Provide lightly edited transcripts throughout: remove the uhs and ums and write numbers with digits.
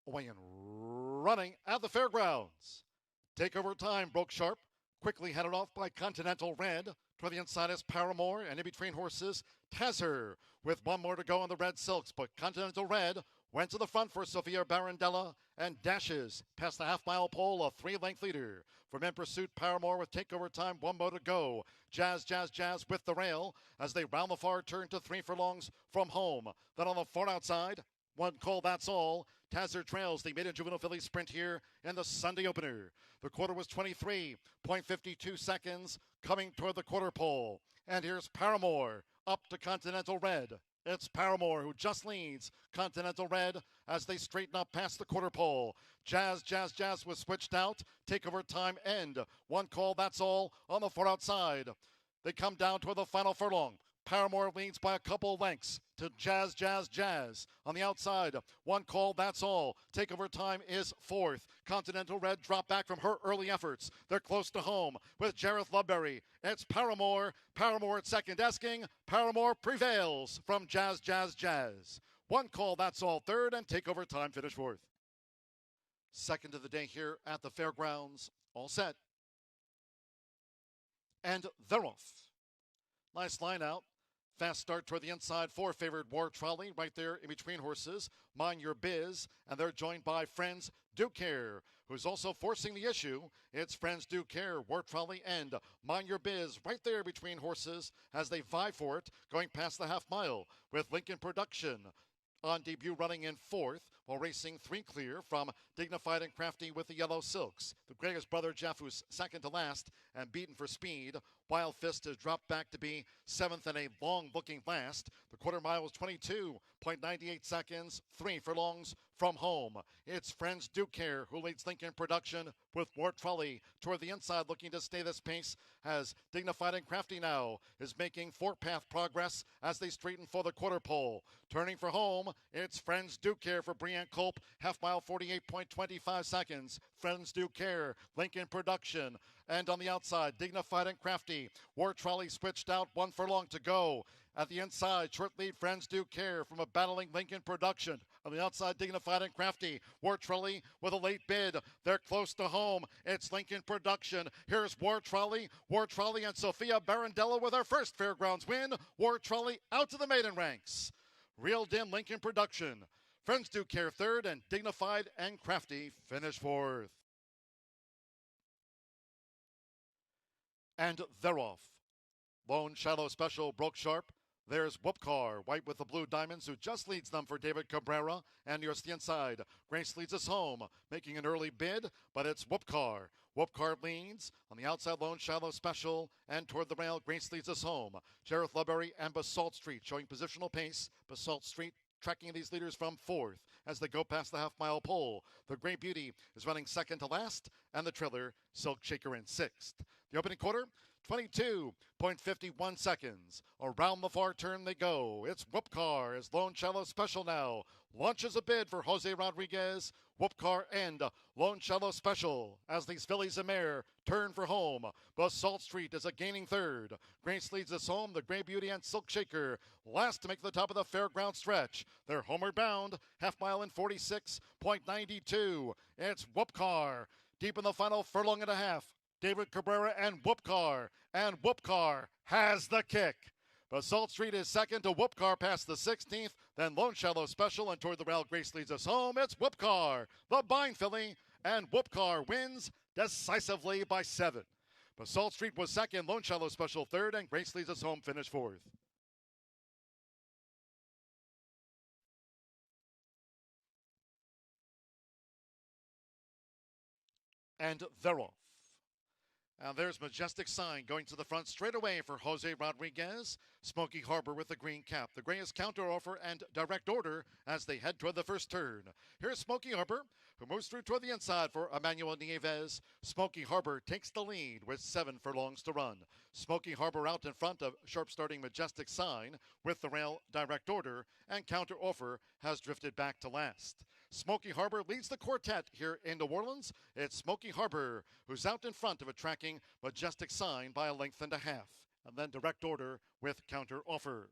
away and running at the fairgrounds. Takeover time broke sharp, quickly headed off by Continental Red. To the inside is Paramore, and in between horses, Tazzer, with one more to go on the Red Silks. But Continental Red went to the front for Sophia Barandella and dashes past the half-mile pole, a three-length leader. From in pursuit, Paramore with takeover time, one more to go. Jazz, Jazz, Jazz with the rail as they round the far turn to 3 furlongs from home. Then on the far outside, one call, that's all. Tazzer trails the maiden juvenile filly sprint here in the Sunday opener. The quarter was 23.52 seconds coming toward the quarter pole. And here's Paramore up to Continental Red. It's Paramore who just leads Continental Red as they straighten up past the quarter pole. Jazz, Jazz, Jazz was switched out. Takeover time end. One call, that's all on the far outside. They come down toward the final furlong. Paramore leads by a couple lengths to Jazz, Jazz, Jazz. On the outside, one call, that's all. Takeover time is fourth. Continental Red drop back from her early efforts. They're close to home with Jareth Ludbury. It's Paramore. Paramore at second asking. Paramore prevails from Jazz, Jazz, Jazz. One call, that's all. Third, and takeover time finish fourth. Second of the day here at the fairgrounds. All set. And they're off. Nice line out. Fast start toward the inside. 4 favored War Trolley right there in between horses. Mind Your Biz. And they're joined by Friends Do Care, who's also forcing the issue. It's Friends Do Care, War Trolley, and Mind Your Biz right there between horses as they vie for it, going past the half mile with Lincoln Production on debut running in fourth, while racing 3 clear from Dignified and Crafty with the Yellow Silks. The greatest brother Jeff, who's second to last and beaten for speed. Wild Fist has dropped back to be seventh in a long-looking last. The quarter mile was 22.98 seconds, 3 furlongs from home. It's Friends Do Care who leads Lincoln Production with War Trolley toward the inside, looking to stay this pace as Dignified and Crafty now is making 4-path progress as they straighten for the quarter pole. Turning for home, it's Friends Do Care for Brian Culp, half mile 48.25 seconds. Friends Do Care, Lincoln Production, and on the outside, Dignified and Crafty. War Trolley switched out, 1 furlong to go. At the inside, short lead, Friends Do Care from a battling Lincoln Production. On the outside, Dignified and Crafty. War Trolley with a late bid. They're close to home. It's Lincoln Production. Here's War Trolley. War Trolley and Sophia Barandella with her first Fairgrounds win. War Trolley out to the maiden ranks. Reeled in Lincoln Production. Friends Do Care third, and Dignified and Crafty finish fourth. And they're off. Lone Shallow Special broke sharp. There's Whoopcar, white with the blue diamonds, who just leads them for David Cabrera. And nearest the inside, Grace leads us home, making an early bid, but it's Whoopcar. Whoopcar leads. On the outside, Lone Shallow Special, and toward the rail, Grace leads us home. Jareth Ludbury and Basalt Street showing positional pace. Basalt Street tracking these leaders from fourth as they go past the half-mile pole. The Grey Beauty is running second to last, and the trailer, Silk Shaker, in sixth. The opening quarter, 22.51 seconds. Around the far turn they go. It's Whoopcar as Lone Shallow Special now launches a bid for Jose Rodriguez. Whoopcar and Lone Shallow Special as these fillies and mare turn for home. Basalt Street is a gaining third. Grace leads us home. The Grey Beauty and Silk Shaker last to make the top of the fairground stretch. They're homeward bound, half mile in 46.92. It's Whoopcar deep in the final furlong and a half. David Cabrera and Whoopcar has the kick. Basalt Street is second to Whoopcar past the 16th, then Lone Shallow Special, and toward the rail, Grace leads us home. It's Whoopcar, the bind filly, and Whoopcar wins decisively by 7. Basalt Street was second, Lone Shallow Special third, and Grace leads us home finished fourth. And they're off. And there's Majestic Sign going to the front straight away for Jose Rodriguez. Smoky Harbor with the green cap. The gray is Counter Offer and Direct Order as they head toward the first turn. Here's Smoky Harbor, who moves through toward the inside for Emmanuel Nieves. Smoky Harbor takes the lead with 7 furlongs to run. Smoky Harbor out in front of sharp starting Majestic Sign with the rail Direct Order, and Counter Offer has drifted back to last. Smoky Harbor leads the quartet here in New Orleans. It's Smoky Harbor who's out in front of a tracking Majestic Sign by a length and a half. And then Direct Order with Counter Offer.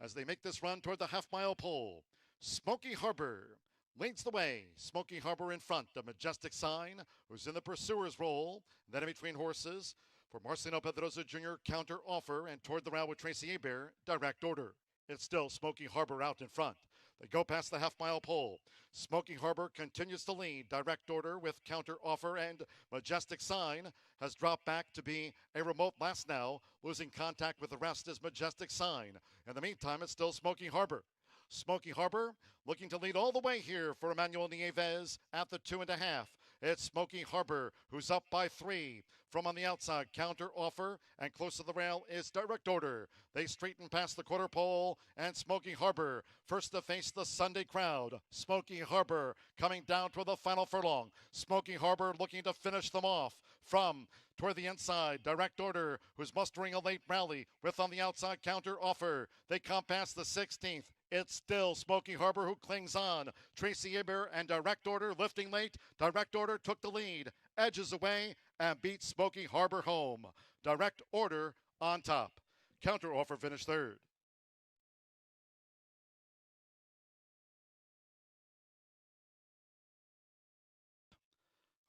As they make this run toward the half-mile pole, Smoky Harbor leads the way. Smoky Harbor in front. A Majestic Sign, who's in the pursuer's role. Then in between horses for Marcelino Pedroza Jr., Counter Offer, and toward the rail with Tracy Hebert, Direct Order. It's still Smoky Harbor out in front. They go past the half-mile pole. Smoky Harbor continues to lead. Direct Order with Counter Offer, and Majestic Sign has dropped back to be a remote last now. Losing contact with the rest is Majestic Sign. In the meantime, it's still Smoky Harbor. Smoky Harbor looking to lead all the way here for Emmanuel Nieves at the 2.5. It's Smoky Harbor who's up by 3. From on the outside, Counter Offer, and close to the rail is Direct Order. They straighten past the quarter pole, and Smoky Harbor first to face the Sunday crowd. Smoky Harbor coming down toward the final furlong. Smoky Harbor looking to finish them off from toward the inside. Direct Order, who's mustering a late rally with on the outside Counter Offer. They come past the 16th. It's still Smoky Harbor who clings on. Tracy Hebert and Direct Order lifting late. Direct Order took the lead, edges away, and beats Smoky Harbor home. Direct Order on top. Counter Offer finished third.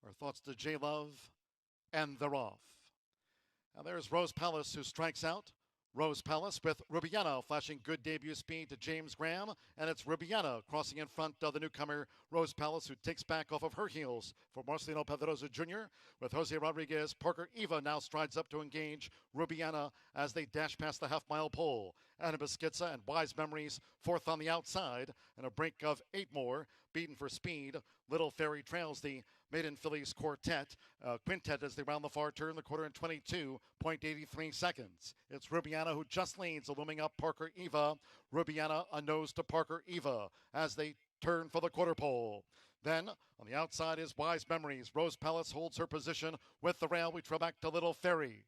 Our thoughts to J Love, and they're off. Now there's Rose Palace who strikes out. Rose Palace with Rubiano flashing good debut speed to James Graham, and it's Rubiano crossing in front of the newcomer Rose Palace, who takes back off of her heels for Marcelino Pedroza Jr. with Jose Rodriguez. Parker Eva now strides up to engage Rubiana as they dash past the half-mile pole. Anabaskitza and Wise Memories fourth on the outside, and a break of 8 more. Beaten for speed. Little Fairy trails the Maiden Fillies quintet as they round the far turn, the quarter in 22.83 seconds. It's Rubiana who just leads, looming up Parker Eva. Rubiana a nose to Parker Eva as they turn for the quarter pole. Then on the outside is Wise Memories. Rose Palace holds her position with the rail. We trail back to Little Fairy.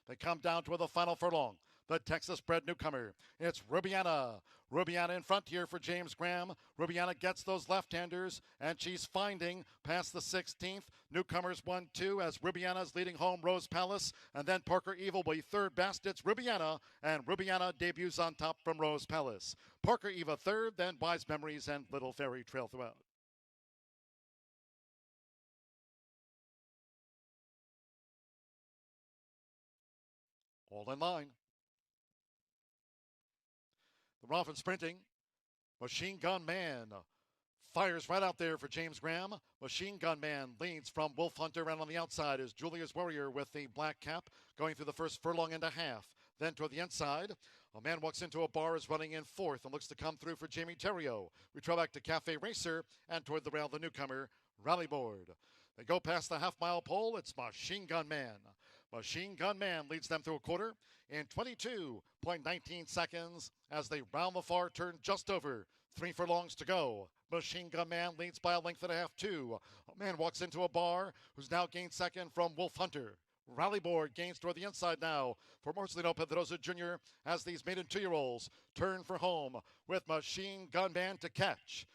They come down to the final furlong. The Texas-bred newcomer. It's Rubiana. Rubiana in front here for James Graham. Rubiana gets those left-handers, and she's finding past the 16th. Newcomers 1-2 as Rubiana's leading home Rose Palace, and then Parker Eva will be third best. It's Rubiana, and Rubiana debuts on top from Rose Palace. Parker Eva third, then Wise Memories and Little Fairy trail throughout. All in line. The off and sprinting. Machine Gun Man fires right out there for James Graham. Machine Gun Man leads from Wolf Hunter, and on the outside is Julia's Warrior with the black cap going through the first furlong and a half. Then toward the inside, a man walks into a bar, is running in fourth and looks to come through for Jamie Terrio. We trail back to Cafe Racer, and toward the rail, the newcomer, Rally Board. They go past the half-mile pole. It's Machine Gun Man. Machine Gun Man leads them through a quarter in 22.19 seconds as they round the far turn just over 3 furlongs to go. Machine Gun Man leads by a length and a half, too. A man walks into a bar who's now gained second from Wolf Hunter. Rally Board gains toward the inside now for Marcelino Pedroza Jr. as these maiden 2-year-olds turn for home with Machine Gun Man to catch.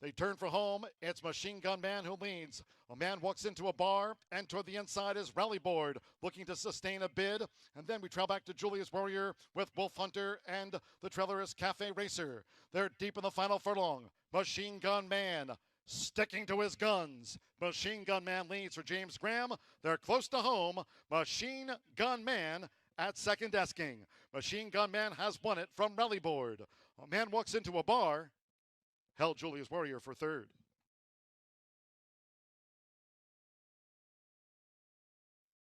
They turn for home. It's Machine Gun Man who leads. A man walks into a bar, and toward the inside is Rally Board, looking to sustain a bid. And then we trail back to Julia's Warrior with Wolf Hunter, and the trailer is Cafe Racer. They're deep in the final furlong. Machine Gun Man sticking to his guns. Machine Gun Man leads for James Graham. They're close to home. Machine Gun Man at second desking. Machine Gun Man has won it from Rally Board. A man walks into a bar, held Julia's Warrior for third.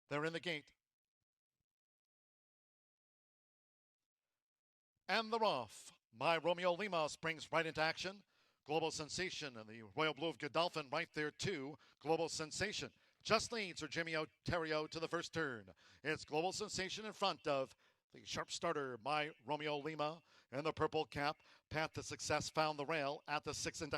They're in the gate. And they're off. My Romeo Lima springs right into action. Global Sensation and the Royal Blue of Godolphin right there too. Global Sensation just leads for Jimmy Terrio to the first turn. It's Global Sensation in front of the sharp starter, My Romeo Lima, and the purple cap. Path to Success found the rail at the 6.5.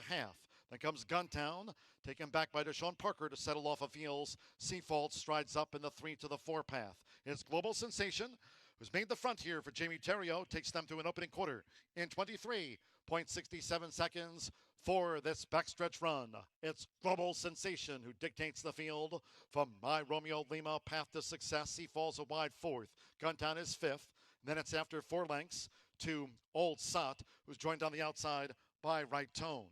Then comes Guntown, taken back by Deshaun Parker to settle off of heels. Seafault strides up in the 3 to the 4 path. It's Global Sensation, who's made the front here for Jamie Terrio, takes them to an opening quarter in 23.67 seconds for this backstretch run. It's Global Sensation who dictates the field from My Romeo Lima. Path to Success. He falls a wide fourth. Guntown is fifth. Then it's after 4 lengths to Old Sot, who's joined on the outside by Right Tone.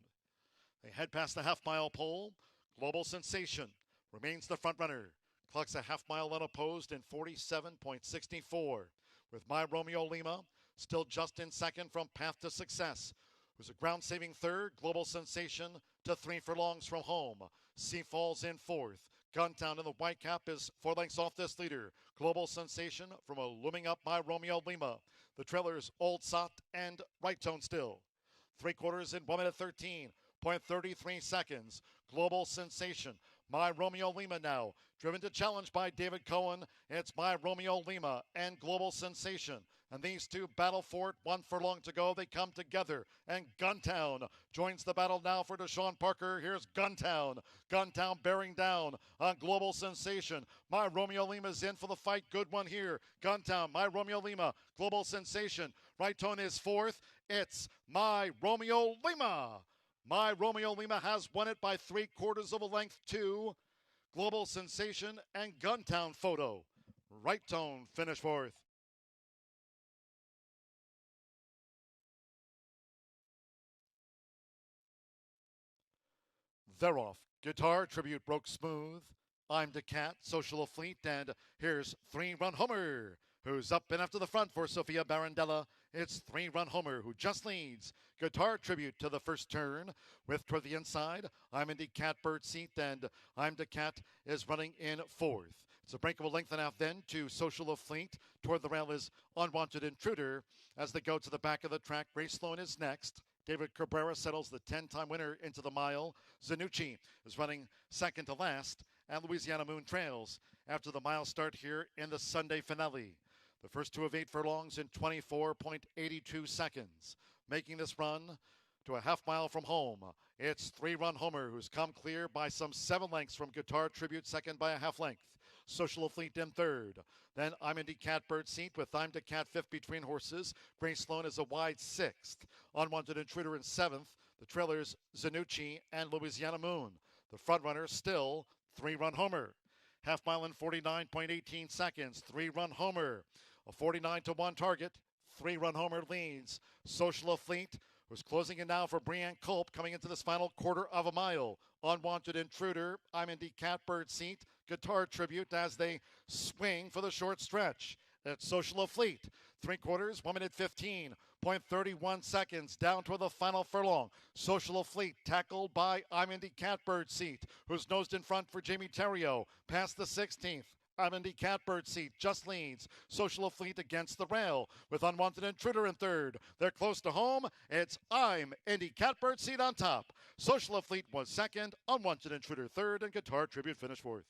They head past the half-mile pole. Global Sensation remains the front runner. Clocks a half-mile unopposed in 47.64. With My Romeo Lima still just in second from Path to Success, who's a ground-saving third. Global Sensation to 3 furlongs from home. Sea Falls in fourth. Guntown in the white cap is 4 lengths off this leader. Global Sensation from a looming up My Romeo Lima. The trailers Old Sot and Right Tone Still. 3/4 in 1 minute 13.33 seconds. Global Sensation. My Romeo Lima now. Driven to challenge by David Cohen. It's My Romeo Lima and Global Sensation. And these two battle for it. 1 furlong to go. They come together. And Guntown joins the battle now for Deshaun Parker. Here's Guntown. Guntown bearing down on Global Sensation. My Romeo Lima's in for the fight. Good one here. Guntown. My Romeo Lima. Global Sensation. Right Tone is fourth. It's My Romeo Lima. My Romeo Lima has won it by 3/4 of a length to Global Sensation and Guntown Photo. Right Tone finished fourth. They're off. Guitar Tribute broke smooth. I'm the Cat, Social Fleet, and here's 3-Run Homer, who's up and after the front for Sophia Barandella. It's 3-Run Homer, who just leads. Guitar Tribute to the first turn. With toward the inside, I'm in the Catbird seat, and I'm the Cat is running in fourth. It's a break of a length and a half then to Social Fleet. Toward the rail is Unwanted Intruder. As they go to the back of the track, Grace Sloan is next. David Cabrera settles the 10-time winner into the mile. Zanucci is running second to last, and Louisiana Moon trails after the mile start here in the Sunday finale. The first two of 8 furlongs in 24.82 seconds. Making this run to a half mile from home, it's 3-Run Homer, who's come clear by some 7 lengths from Guitar Tribute, second by a half length. Social Fleet in third. Then I'm in the Catbird seat with I'm the Cat fifth between horses. Grace Sloan is a wide sixth. Unwanted Intruder in seventh. The trailers Zanucci and Louisiana Moon. The front runner still 3-Run Homer. Half mile in 49.18 seconds. 3-Run Homer. A 49-1 target. 3-Run Homer leads. Social Fleet, who's closing in now for Brianne Culp, coming into this final quarter of a mile. Unwanted Intruder, I'm in the Catbird seat. Guitar Tribute as they swing for the short stretch. It's Social Fleet. 3/4, 1 minute 15.31 seconds down toward the final furlong. Social Fleet tackled by I'm in the Catbird seat, who's nosed in front for Jamie Terrio. Past the 16th. I'm in the Catbird seat, just leads. Social Fleet against the rail with Unwanted Intruder in third. They're close to home. It's I'm in the Catbird seat on top. Social Fleet was second, Unwanted Intruder third, and Guitar Tribute finished fourth.